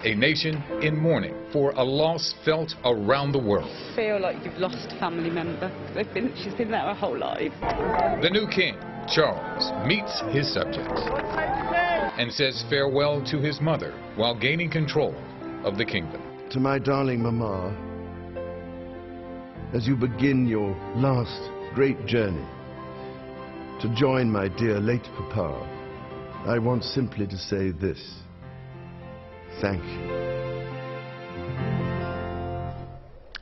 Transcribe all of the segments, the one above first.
a nation in mourning for a loss felt around the world. I feel like you've lost a family member. She's been there her whole life. The new king, Charles, meets his subjects and says farewell to his mother while gaining control of the kingdom. To my darling Mama, as you begin your last great journey to join my dear late Papa, I want simply to say this: thank you.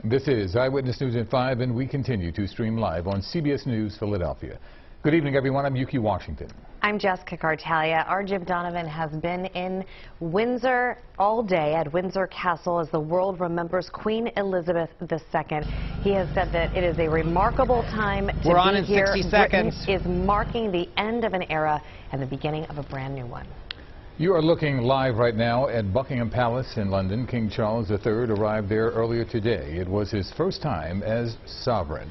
This is Eyewitness News at 5, and we continue to stream live on CBS News Philadelphia. Good evening, everyone. I'm Yuki Washington. I'm Jessica Cartalia. Our Jim Donovan has been in Windsor all day at Windsor Castle as the world remembers Queen Elizabeth II. He has said that it is a remarkable time to We're on be in here. 60 seconds. Britain is marking the end of an era and the beginning of a brand new one. You are looking live right now at Buckingham Palace in London. King Charles III arrived there earlier today. It was his first time as sovereign.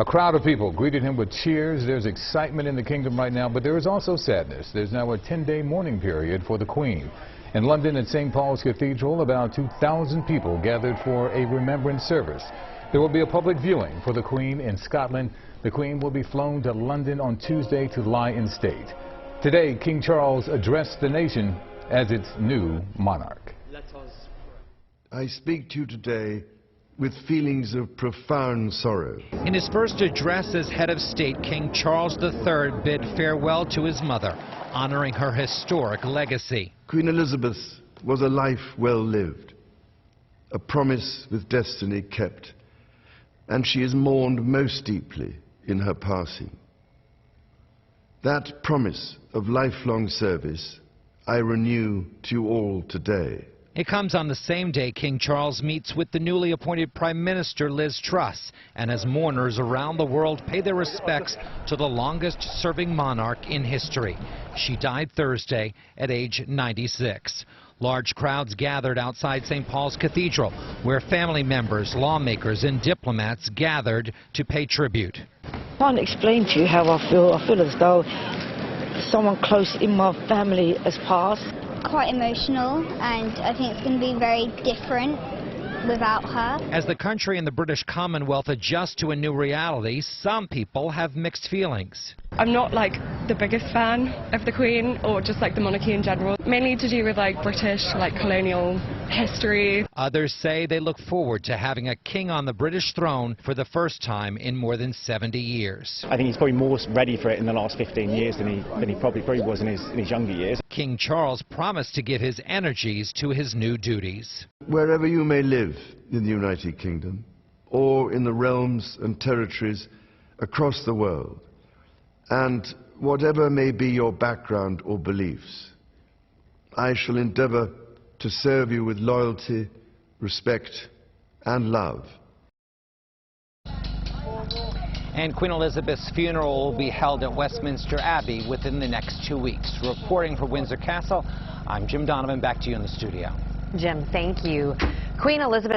A crowd of people greeted him with cheers. There's excitement in the kingdom right now, but there is also sadness. There's now a 10-day mourning period for the Queen. In London at St. Paul's Cathedral, about 2,000 people gathered for a remembrance service. There will be a public viewing for the Queen in Scotland. The Queen will be flown to London on Tuesday to lie in state. Today, King Charles addressed the nation as its new monarch. I speak to you today with feelings of profound sorrow. In his first address as head of state, King Charles III bid farewell to his mother, honoring her historic legacy. Queen Elizabeth was a life well lived, a promise with destiny kept, and she is mourned most deeply in her passing. That promise of lifelong service I renew to you all today. It comes on the same day King Charles meets with the newly appointed Prime Minister Liz Truss, and as mourners around the world pay their respects to the longest-serving monarch in history. She died Thursday at age 96. Large crowds gathered outside St. Paul's Cathedral, where family members, lawmakers, and diplomats gathered to pay tribute. I can't explain to you how I feel. I feel as though someone close in my family has passed. Quite emotional, and I think it's going to be very different without her. As the country and the British Commonwealth adjust to a new reality, some people have mixed feelings. I'm not like the biggest fan of the Queen or just like the monarchy in general, mainly to do with like British like colonial history. Others say they look forward to having a king on the British throne for the first time in more than 70 years. I think he's probably more ready for it in the last 15 years than he probably was in his younger years. King Charles promised to give his energies to his new duties. Wherever you may live in the United Kingdom or in the realms and territories across the world, and whatever may be your background or beliefs, I shall endeavor to serve you with loyalty, respect, and love. And Queen Elizabeth's funeral will be held at Westminster Abbey within the next 2 weeks. Reporting for Windsor Castle, I'm Jim Donovan. Back to you in the studio. Jim, thank you. Queen Elizabeth